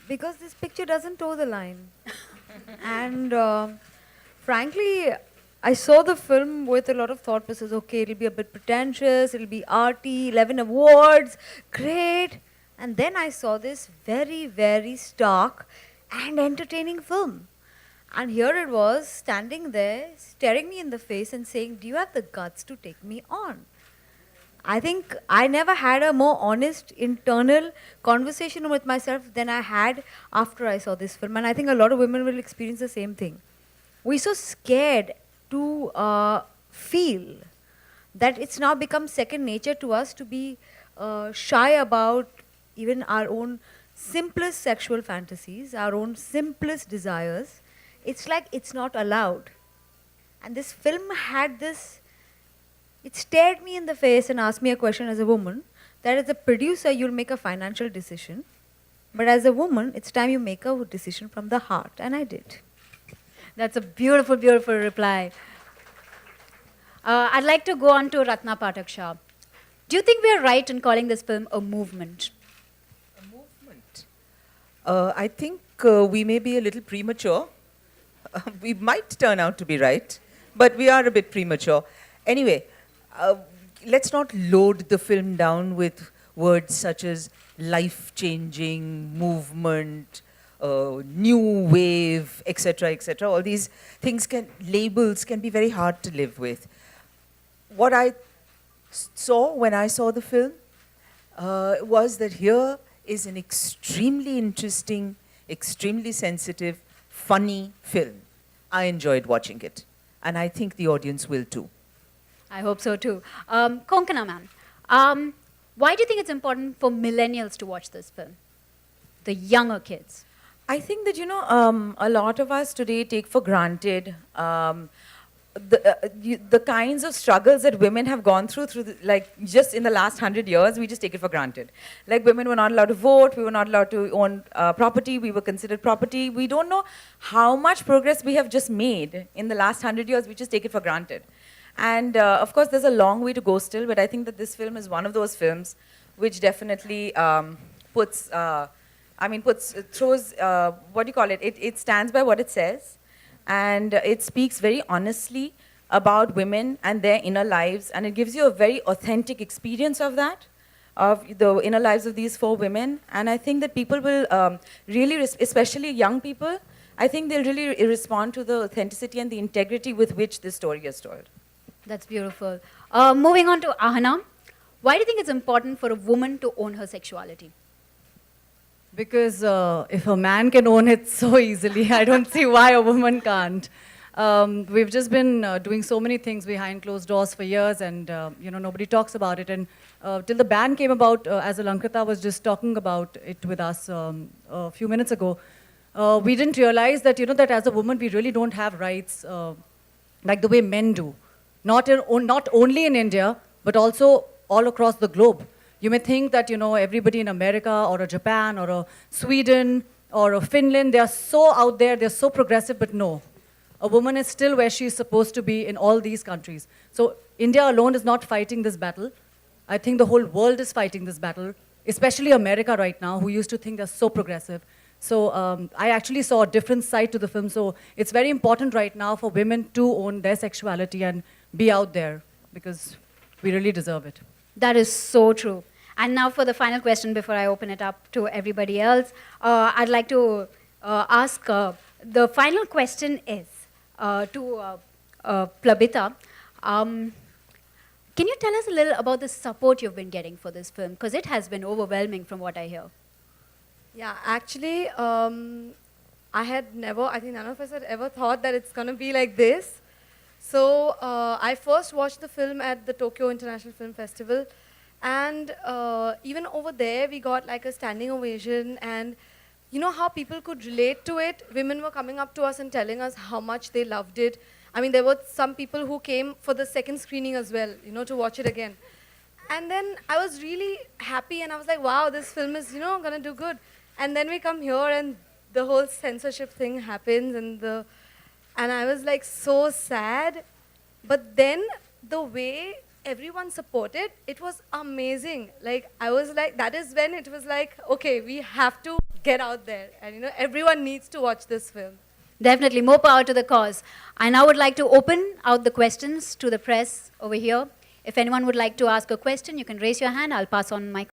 Because this picture doesn't toe the line. And frankly, I saw the film with a lot of thought process. Okay, it'll be a bit pretentious, it'll be arty, 11 awards, great. And then I saw this very, very stark and entertaining film. And here it was, standing there, staring me in the face and saying, do you have the guts to take me on? I think I never had a more honest internal conversation with myself than I had after I saw this film. And I think a lot of women will experience the same thing. We're so scared to feel that it's now become second nature to us to be shy about even our own simplest sexual fantasies, our own simplest desires. It's like it's not allowed. And this film had this, it stared me in the face and asked me a question as a woman, that as a producer, you'll make a financial decision. But as a woman, it's time you make a decision from the heart. And I did. That's a beautiful, beautiful reply. I'd like to go on to Ratna Pathak Shah. Do you think we're right in calling this film a movement? A movement. I think we may be a little premature. We might turn out to be right, but we are a bit premature. Anyway, let's not load the film down with words such as life-changing, movement, new wave, etc., etc. All these things labels can be very hard to live with. What I saw when I saw the film was that here is an extremely interesting, extremely sensitive, funny film. I enjoyed watching it, and I think the audience will too. I hope so too. Konkona ma'am, why do you think it's important for millennials to watch this film? The younger kids. I think that, a lot of us today take for granted the kinds of struggles that women have gone through just in the last 100 years. We just take it for granted. Like, women were not allowed to vote, we were not allowed to own property, we were considered property. We don't know how much progress we have just made in the last 100 years. We just take it for granted. And of course, there's a long way to go still, but I think that this film is one of those films which definitely throws, what do you call it? It stands by what it says. And it speaks very honestly about women and their inner lives, and it gives you a very authentic experience of that, of the inner lives of these four women. And I think that people will really, especially young people, I think they'll really respond to the authenticity and the integrity with which this story is told. That's beautiful. Moving on to Ahana, why do you think it's important for a woman to own her sexuality? Because if a man can own it so easily, I don't see why a woman can't. We've just been doing so many things behind closed doors for years, and nobody talks about it. And till the ban came about, as Alankrita was just talking about it with us a few minutes ago, we didn't realize that that as a woman we really don't have rights like the way men do. Not only in India, but also all across the globe. You may think that, everybody in America or a Japan or a Sweden or a Finland, they are so out there, they're so progressive, but no. A woman is still where she's supposed to be in all these countries. So India alone is not fighting this battle. I think the whole world is fighting this battle, especially America right now, who used to think they're so progressive. So I actually saw a different side to the film. So it's very important right now for women to own their sexuality and be out there, because we really deserve it. That is so true. And now for the final question before I open it up to everybody else, I'd like to ask, the final question is to Plabita. Can you tell us a little about the support you've been getting for this film? Because it has been overwhelming from what I hear. Yeah, actually, I think none of us had ever thought that it's going to be like this. So I first watched the film at the Tokyo International Film Festival. And even over there, we got like a standing ovation. And you know how people could relate to it? Women were coming up to us and telling us how much they loved it. I mean, there were some people who came for the second screening as well, to watch it again. And then I was really happy, and I was like, wow, this film is, going to do good. And then we come here, and the whole censorship thing happens, and I was like so sad. But then the way everyone supported, it was amazing. Like, I was like, that is when it was like, okay, we have to get out there. And, you know, everyone needs to watch this film. Definitely, more power to the cause. I now would like to open out the questions to the press over here. If anyone would like to ask a question, you can raise your hand. I'll pass on my